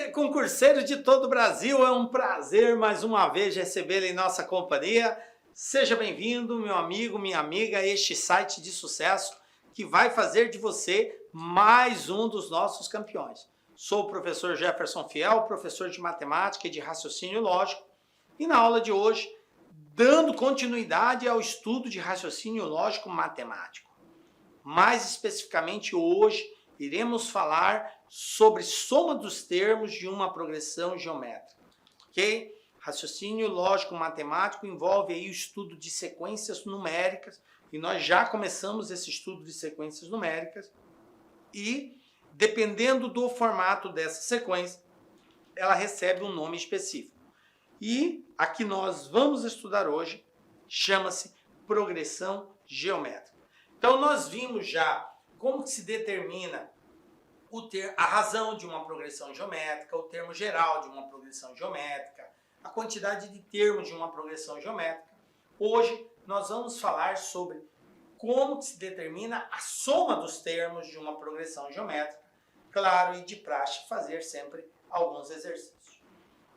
concurseiro de todo o Brasil, é um prazer mais uma vez recebê-lo em nossa companhia. Seja bem-vindo, meu amigo, minha amiga, a este site de sucesso que vai fazer de você mais um dos nossos campeões. Sou o professor Jefferson Fiel, professor de matemática e de raciocínio lógico, e na aula de hoje, dando continuidade ao estudo de raciocínio lógico matemático. Mais especificamente hoje, iremos falar sobre soma dos termos de uma progressão geométrica, ok? Raciocínio lógico matemático envolve aí o estudo de sequências numéricas, e nós já começamos esse estudo de sequências numéricas, e dependendo do formato dessa sequência, ela recebe um nome específico. E a que nós vamos estudar hoje chama-se progressão geométrica. Então nós vimos já como que se determina a razão de uma progressão geométrica, o termo geral de uma progressão geométrica, a quantidade de termos de uma progressão geométrica. Hoje nós vamos falar sobre como que se determina a soma dos termos de uma progressão geométrica. Claro, e de praxe fazer sempre alguns exercícios.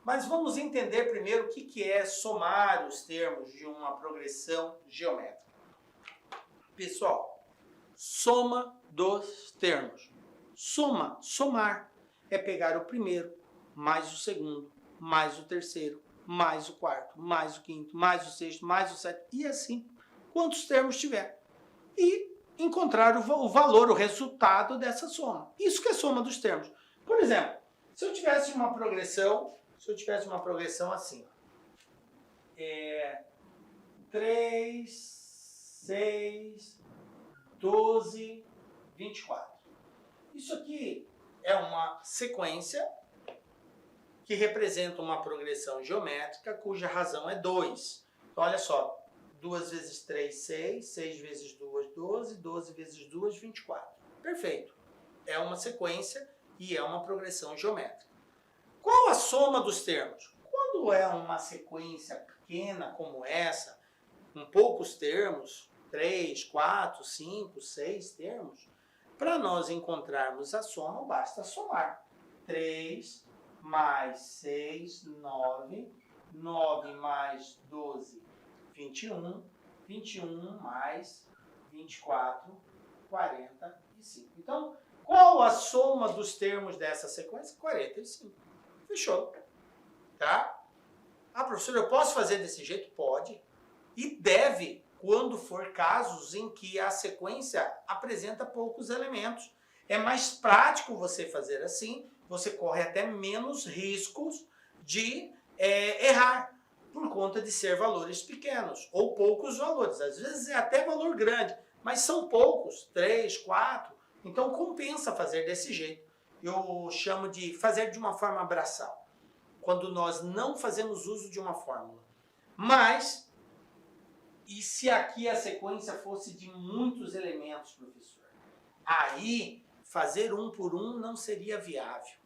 Mas vamos entender primeiro o que é somar os termos de uma progressão geométrica. Pessoal, soma dos termos. Somar, é pegar o primeiro, mais o segundo, mais o terceiro, mais o quarto, mais o quinto, mais o sexto, mais o sétimo, e assim, quantos termos tiver. E encontrar o valor, o resultado dessa soma. Isso que é soma dos termos. Por exemplo, se eu tivesse uma progressão assim, 3, 6, 12, 24. Isso aqui é uma sequência que representa uma progressão geométrica cuja razão é 2. Então, olha só, 2 vezes 3, 6, 6 vezes 2, 12, 12 vezes 2, 24. Perfeito. É uma sequência e é uma progressão geométrica. Qual a soma dos termos? Quando é uma sequência pequena como essa, com poucos termos, 3, 4, 5, 6 termos, para nós encontrarmos a soma, basta somar. 3 mais 6, 9. 9 mais 12, 21. 21 mais 24, 45. Então, qual a soma dos termos dessa sequência? 45. Fechou. Tá? Ah, professor, eu posso fazer desse jeito? Pode. E deve, quando for casos em que a sequência apresenta poucos elementos. É mais prático você fazer assim, você corre até menos riscos de errar, por conta de ser valores pequenos, ou poucos valores. Às vezes é até valor grande, mas são poucos, 3, 4, então compensa fazer desse jeito. Eu chamo de fazer de uma forma braçal, quando nós não fazemos uso de uma fórmula. Mas, e se aqui a sequência fosse de muitos elementos, professor? Aí, fazer um por um não seria viável.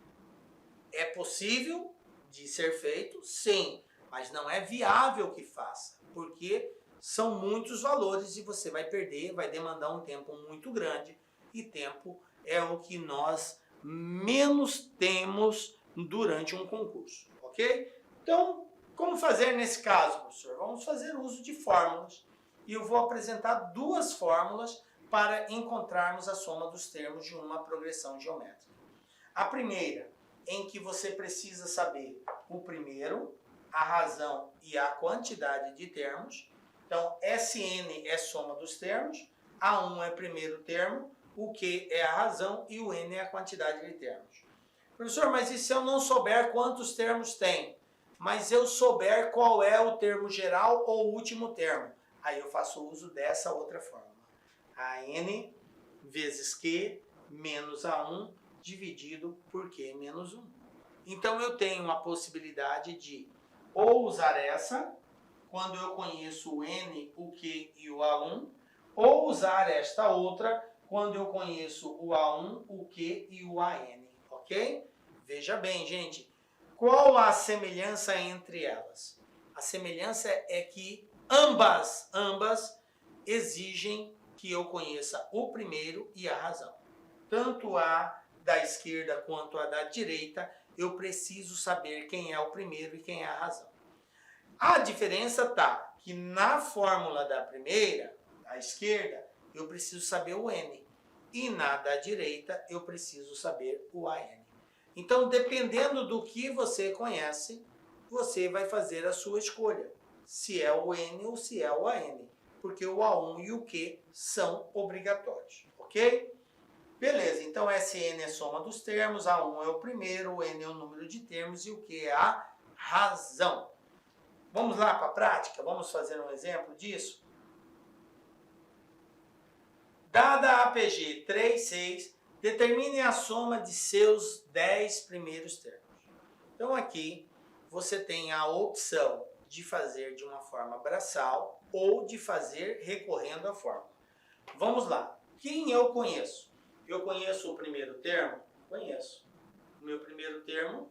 É possível de ser feito? Sim, mas não é viável que faça, porque são muitos valores e você vai perder, vai demandar um tempo muito grande, e tempo é o que nós menos temos durante um concurso, ok? Então, como fazer nesse caso, professor? Vamos fazer uso de fórmulas. E eu vou apresentar duas fórmulas para encontrarmos a soma dos termos de uma progressão geométrica. A primeira, em que você precisa saber o primeiro, a razão e a quantidade de termos. Então, Sn é soma dos termos, A1 é primeiro termo, o Q é a razão e o N é a quantidade de termos. Professor, mas e se eu não souber quantos termos tem? Mas eu souber qual é o termo geral ou o último termo? Aí eu faço uso dessa outra fórmula. AN vezes Q menos A1 dividido por Q menos 1. Então eu tenho a possibilidade de ou usar essa, quando eu conheço o N, o Q e o A1, ou usar esta outra, quando eu conheço o A1, o Q e o AN, ok? Veja bem, gente, qual a semelhança entre elas? A semelhança é que ambas exigem que eu conheça o primeiro e a razão. Tanto a da esquerda quanto a da direita eu preciso saber quem é o primeiro e quem é a razão. A diferença está que na fórmula da primeira, à esquerda, eu preciso saber o N. E na da direita, eu preciso saber o AN. Então, dependendo do que você conhece, você vai fazer a sua escolha. Se é o N ou se é o AN. Porque o A1 e o Q são obrigatórios. Ok? Beleza, então SN é a soma dos termos, A1 é o primeiro, o N é o número de termos e o Q é a razão. Vamos lá para a prática? Vamos fazer um exemplo disso? Dada a APG 3, 6, determine a soma de seus 10 primeiros termos. Então aqui você tem a opção de fazer de uma forma braçal ou de fazer recorrendo à fórmula. Vamos lá. Quem eu conheço? Eu conheço o primeiro termo? Conheço. O meu primeiro termo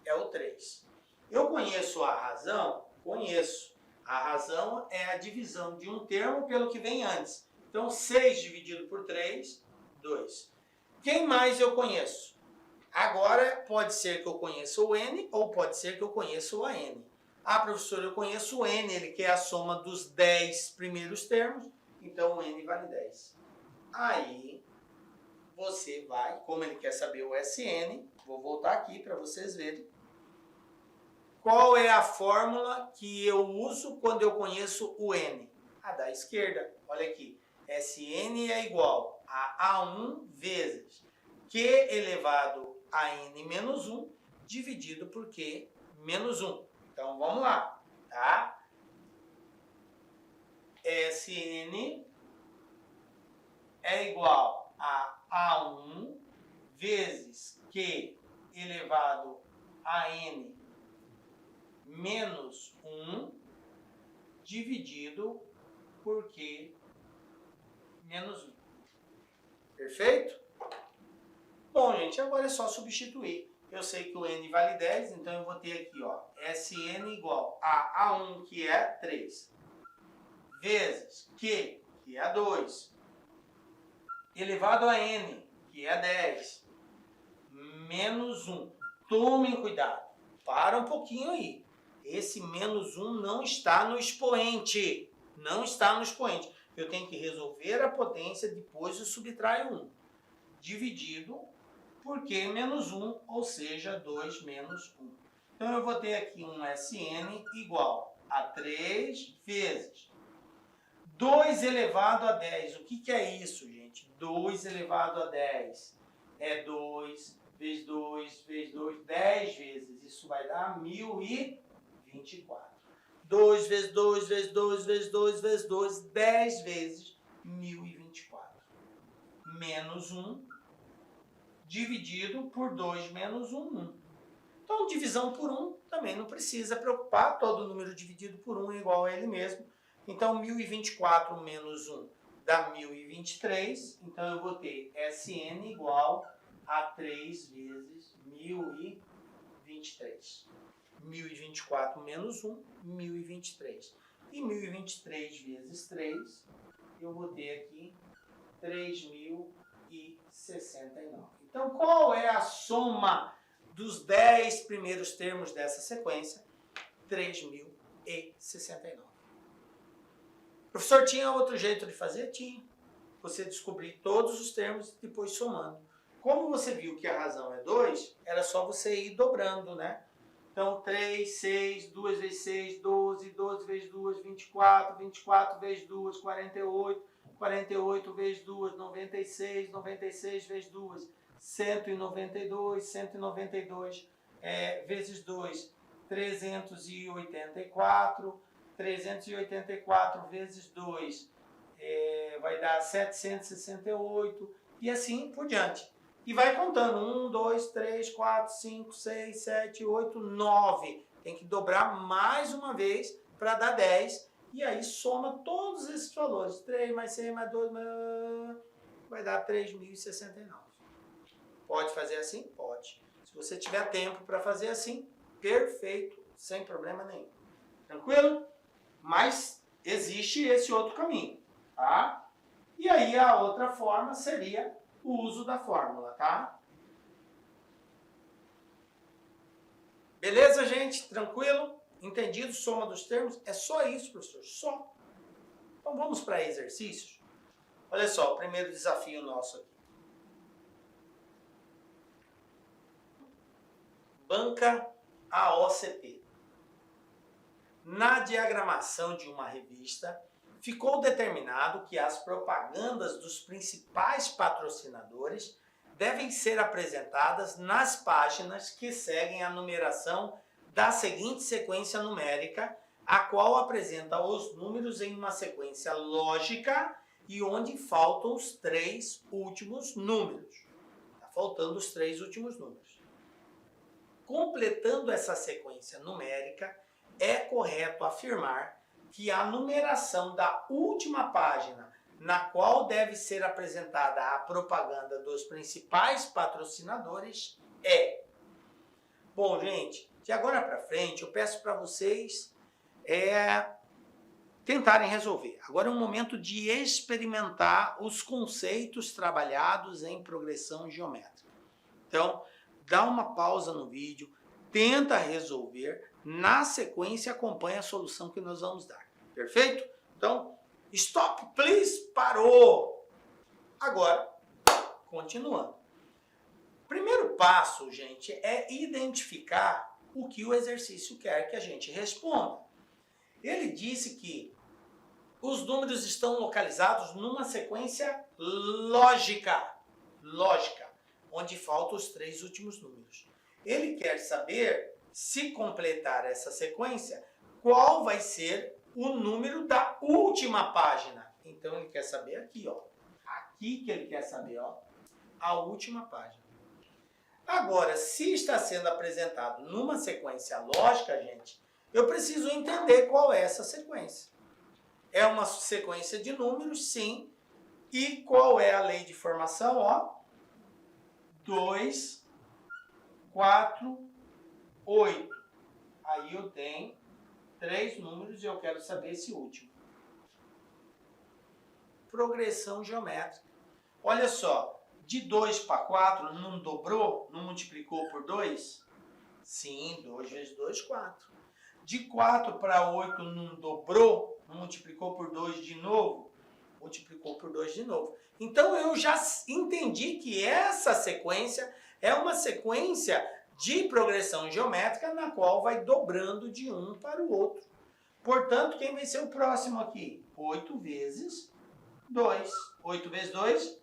é o 3. Eu conheço a razão? Conheço. A razão é a divisão de um termo pelo que vem antes. Então, 6 dividido por 3, 2. Quem mais eu conheço? Agora, pode ser que eu conheça o N ou pode ser que eu conheça o AN. Ah, professor, eu conheço o N, ele quer a soma dos 10 primeiros termos, então o N vale 10. Aí, você vai, como ele quer saber o SN, vou voltar aqui para vocês verem. Qual é a fórmula que eu uso quando eu conheço o N? A da esquerda, olha aqui. SN é igual a A1 vezes Q elevado a N menos 1 dividido por Q menos 1. Então, vamos lá, tá? SN é igual a A1 vezes Q elevado a N menos 1 dividido por Q menos 1. Perfeito? Bom, gente, agora é só substituir. Eu sei que o N vale 10, então eu vou ter aqui, ó, SN igual a A1, que é 3, vezes Q, que é 2, elevado a N, que é 10, menos 1. Tomem cuidado. Para um pouquinho aí. Esse menos 1 não está no expoente. Não está no expoente. Eu tenho que resolver a potência, depois eu subtraio 1. Dividido por Q menos 1, ou seja, 2 menos 1. Então, eu vou ter aqui um SN igual a 3 vezes 2 elevado a 10. O que é isso, gente? 2 elevado a 10 é 2 vezes 2 vezes 2, 10 vezes. Isso vai dar 1024. 2 vezes 2 vezes 2 vezes 2 vezes 2, 10 vezes 1024. Menos 1 dividido por 2 menos 1, 1. Então, divisão por 1 também não precisa preocupar. Todo número dividido por 1 é igual a ele mesmo. Então, 1024 menos 1 dá 1023. Então, eu vou ter SN igual a 3 vezes 1023. 1024 menos 1, 1023. E 1023 vezes 3, eu vou ter aqui 3069. Então, qual é a soma dos 10 primeiros termos dessa sequência? 3069. Professor, tinha outro jeito de fazer? Tinha. Você descobrir todos os termos e depois somando. Como você viu que a razão é 2, era só você ir dobrando, né? Então, 3, 6, 2 vezes 6, 12, 12 vezes 2, 24, 24 vezes 2, 48, 48 vezes 2, 96, 96 vezes 2, 192, 192 vezes 2, 384, 384 vezes 2 vai dar 768 e assim por diante. E vai contando, 1, 2, 3, 4, 5, 6, 7, 8, 9. Tem que dobrar mais uma vez para dar 10. E aí soma todos esses valores. 3 mais 6 mais 2 vai dar 3.069. Pode fazer assim? Pode. Se você tiver tempo para fazer assim, perfeito, sem problema nenhum. Tranquilo? Mas existe esse outro caminho, tá? E aí a outra forma seria o uso da fórmula, tá? Beleza, gente? Tranquilo? Entendido? Soma dos termos? É só isso, professor, só. Então vamos para exercícios. Olha só, o primeiro desafio nosso aqui. Banca AOCP. Na diagramação de uma revista, ficou determinado que as propagandas dos principais patrocinadores devem ser apresentadas nas páginas que seguem a numeração da seguinte sequência numérica, a qual apresenta os números em uma sequência lógica e onde faltam os 3 últimos números. Está faltando os 3 últimos números. Completando essa sequência numérica, é correto afirmar que a numeração da última página na qual deve ser apresentada a propaganda dos principais patrocinadores é... Bom, gente, de agora para frente eu peço para vocês tentarem resolver. Agora é um momento de experimentar os conceitos trabalhados em progressão geométrica. Então, dá uma pausa no vídeo, tenta resolver, na sequência acompanha a solução que nós vamos dar. Perfeito? Então, stop, please, parou. Agora, continuando. Primeiro passo, gente, é identificar o que o exercício quer que a gente responda. Ele disse que os números estão localizados numa sequência lógica, onde faltam os 3 últimos números. Ele quer saber, se completar essa sequência, qual vai ser o número da última página. Então ele quer saber aqui, ó. Aqui que ele quer saber, ó, a última página. Agora, se está sendo apresentado numa sequência lógica, gente, eu preciso entender qual é essa sequência. É uma sequência de números, sim. E qual é a lei de formação, ó? 2, 4, 8. Aí eu tenho 3 números e eu quero saber esse último. Progressão geométrica. Olha só, de 2 para 4 não dobrou? Não multiplicou por 2? Sim, 2 vezes 2, 4. De 4 para 8 não dobrou? Não multiplicou por 2 de novo? Multiplicou por 2 de novo. Então eu já entendi que essa sequência é uma sequência de progressão geométrica na qual vai dobrando de um para o outro. Portanto, quem vai ser o próximo aqui? 8 vezes 2. 8 vezes 2,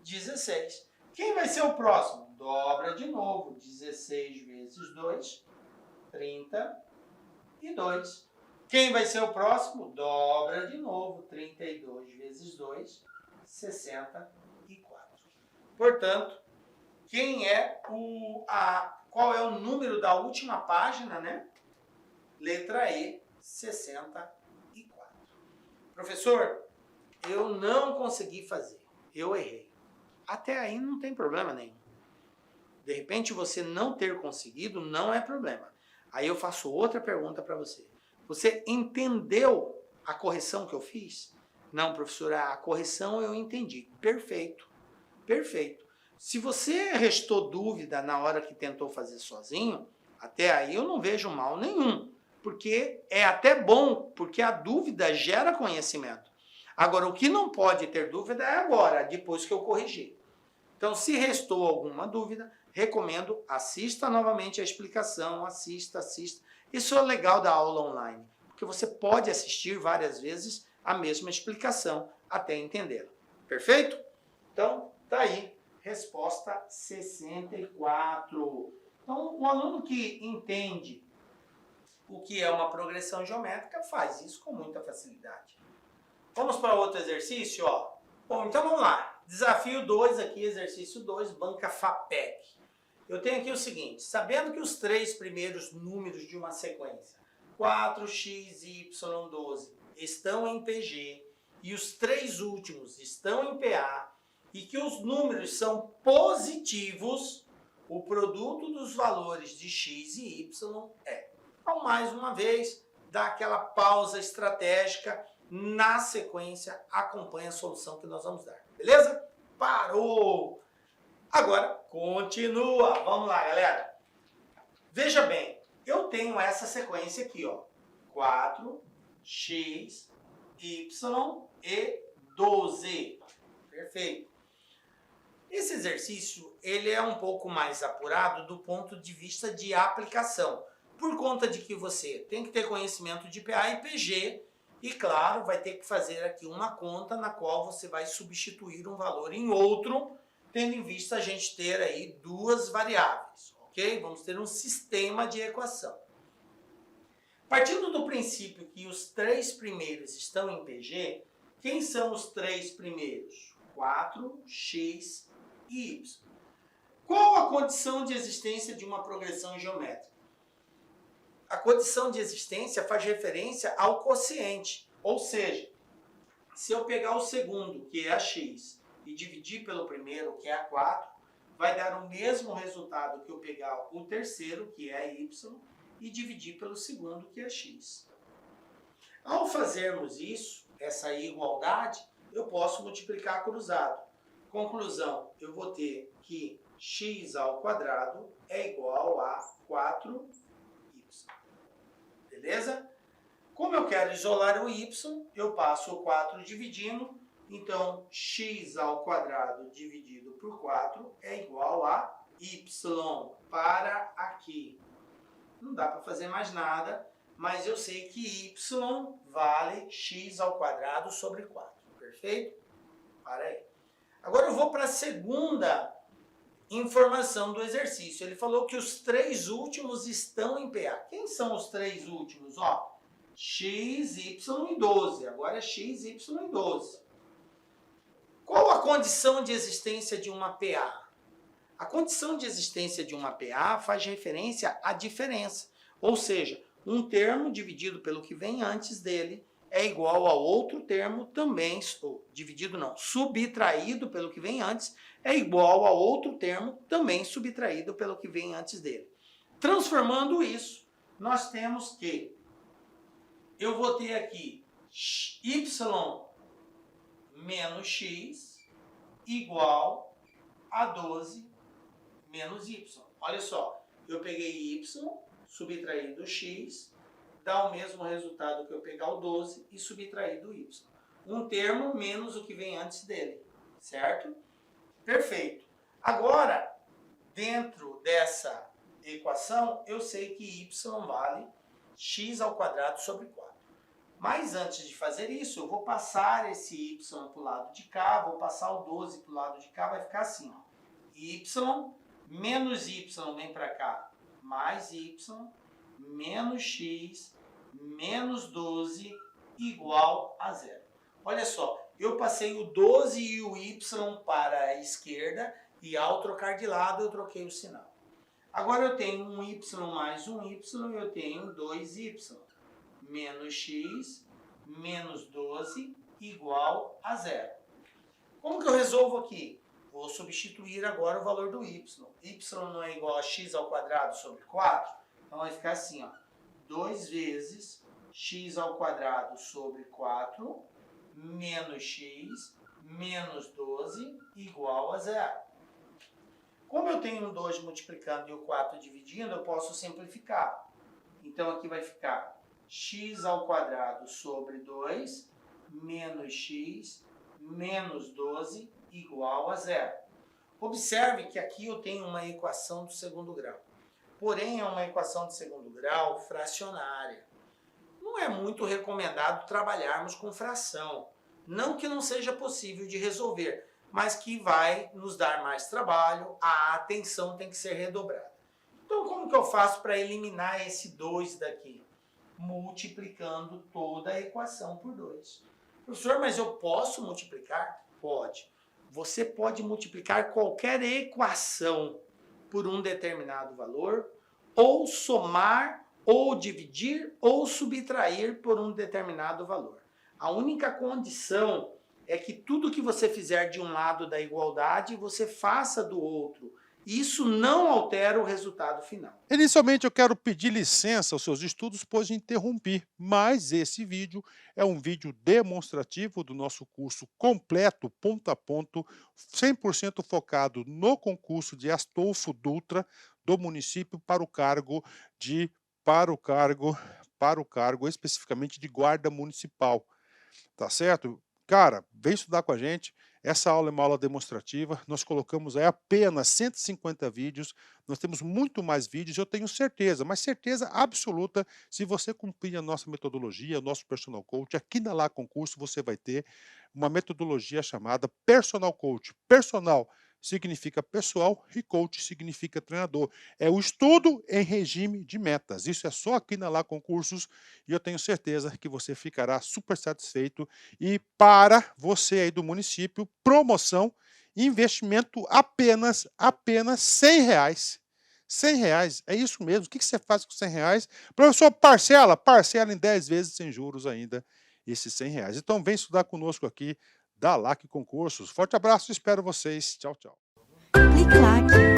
16. Quem vai ser o próximo? Dobra de novo. 16 vezes 2, 32. Quem vai ser o próximo? Dobra de novo. 32 vezes 2, 64. Portanto, qual é o número da última página, né? Letra E, 64. Professor, eu não consegui fazer. Eu errei. Até aí não tem problema nenhum. De repente você não ter conseguido não é problema. Aí eu faço outra pergunta para você. Você entendeu a correção que eu fiz? Não, professora, a correção eu entendi. Perfeito. Perfeito. Se você restou dúvida na hora que tentou fazer sozinho, até aí eu não vejo mal nenhum. Porque é até bom, porque a dúvida gera conhecimento. Agora, o que não pode ter dúvida é agora, depois que eu corrigi. Então, se restou alguma dúvida, recomendo, assista novamente a explicação, assista. Isso é legal da aula online, porque você pode assistir várias vezes a mesma explicação até entendê-la. Perfeito? Então, tá aí, resposta 64. Então, um aluno que entende o que é uma progressão geométrica faz isso com muita facilidade. Vamos para outro exercício, ó. Bom, então vamos lá. Desafio 2 aqui, exercício 2, banca FAPEC. Eu tenho aqui o seguinte, sabendo que os 3 primeiros números de uma sequência, 4x, y, 12, estão em PG e os 3 últimos estão em PA e que os números são positivos, o produto dos valores de x e y é. Então, mais uma vez, dá aquela pausa estratégica. Na sequência, acompanha a solução que nós vamos dar. Beleza? Parou! Agora, continua. Vamos lá, galera. Veja bem, eu tenho essa sequência aqui, ó. 4, x, y e 12. Perfeito. Esse exercício ele é um pouco mais apurado do ponto de vista de aplicação, por conta de que você tem que ter conhecimento de PA e PG e, claro, vai ter que fazer aqui uma conta na qual você vai substituir um valor em outro, tendo em vista a gente ter aí duas variáveis, ok? Vamos ter um sistema de equação. Partindo do princípio que os três primeiros estão em PG, quem são os três primeiros? 4, x e y. Qual a condição de existência de uma progressão geométrica? A condição de existência faz referência ao quociente, ou seja, se eu pegar o segundo, que é a x, e dividir pelo primeiro, que é a 4, vai dar o mesmo resultado que eu pegar o terceiro, que é a y, e dividir pelo segundo, que é x. Ao fazermos isso, essa igualdade, eu posso multiplicar cruzado. Conclusão, eu vou ter que x ao quadrado é igual a 4y. Beleza? Como eu quero isolar o y, eu passo o 4 dividindo. Então, x ao quadrado dividido por 4 é igual a y. Para aqui. Não dá para fazer mais nada, mas eu sei que y vale x ao quadrado sobre 4. Perfeito? Para aí. Agora eu vou para a segunda informação do exercício. Ele falou que os três últimos estão em PA. Quem são os três últimos? Ó, x, y e 12. Agora é x, y e 12. Qual a condição de existência de uma PA? A condição de existência de uma PA faz referência à diferença. Ou seja, um termo dividido pelo que vem antes dele é igual a outro termo também, ou dividido não, subtraído pelo que vem antes, é igual a outro termo também subtraído pelo que vem antes dele. Transformando isso, nós temos que eu vou ter aqui y menos x igual a 12 menos y. Olha só, eu peguei y, subtraí do x, dá o mesmo resultado que eu pegar o 12 e subtrair do y. Um termo menos o que vem antes dele, certo? Perfeito. Agora, dentro dessa equação, eu sei que y vale x ao quadrado sobre 4. Mas antes de fazer isso, eu vou passar esse y para o lado de cá, vou passar o 12 para o lado de cá, vai ficar assim, ó. Y menos y vem para cá, mais y menos x menos 12 igual a zero. Olha só, eu passei o 12 e o y para a esquerda e ao trocar de lado eu troquei o sinal. Agora eu tenho um y mais um y e eu tenho 2y menos x menos 12 igual a zero. Como que eu resolvo aqui? Vou substituir agora o valor do y. Y não é igual a x ao quadrado sobre 4? Então vai ficar assim, ó. 2 vezes x ao quadrado sobre 4 menos x menos 12 igual a zero. Como eu tenho um 2 multiplicando e o 4 dividindo, eu posso simplificar. Então aqui vai ficar x ao quadrado sobre 2 menos x menos 12 igual a zero. Observe que aqui eu tenho uma equação do segundo grau. Porém, é uma equação de segundo grau fracionária. Não é muito recomendado trabalharmos com fração. Não que não seja possível de resolver, mas que vai nos dar mais trabalho, a atenção tem que ser redobrada. Então, como que eu faço para eliminar esse 2 daqui? Multiplicando toda a equação por 2. Professor, mas eu posso multiplicar? Pode. Você pode multiplicar qualquer equação por um determinado valor, ou somar, ou dividir, ou subtrair por um determinado valor. A única condição é que tudo que você fizer de um lado da igualdade, você faça do outro. Isso não altera o resultado final. Inicialmente eu quero pedir licença aos seus estudos, pois interrompi, mas esse vídeo é um vídeo demonstrativo do nosso curso completo, ponto a ponto, 100% focado no concurso de Astolfo Dutra, do município, para o cargo de para o cargo especificamente de guarda municipal, tá certo? Cara, vem estudar com a gente. Essa aula é uma aula demonstrativa. Nós colocamos aí apenas 150 vídeos. Nós temos muito mais vídeos, eu tenho certeza, mas certeza absoluta, se você cumprir a nossa metodologia, o nosso personal coach, aqui na Lá Concurso você vai ter uma metodologia chamada personal coach. Personal significa pessoal e coach significa treinador. É o estudo em regime de metas. Isso é só aqui na Lá Concursos e eu tenho certeza que você ficará super satisfeito. E para você aí do município, promoção, investimento apenas R$ 100. R$ 100, é isso mesmo. O que você faz com R$ 100? Professor, parcela em 10 vezes sem juros ainda, esses R$ 100. Então vem estudar conosco aqui da LAC Concursos. Forte abraço, espero vocês. Tchau, tchau. Clique lá.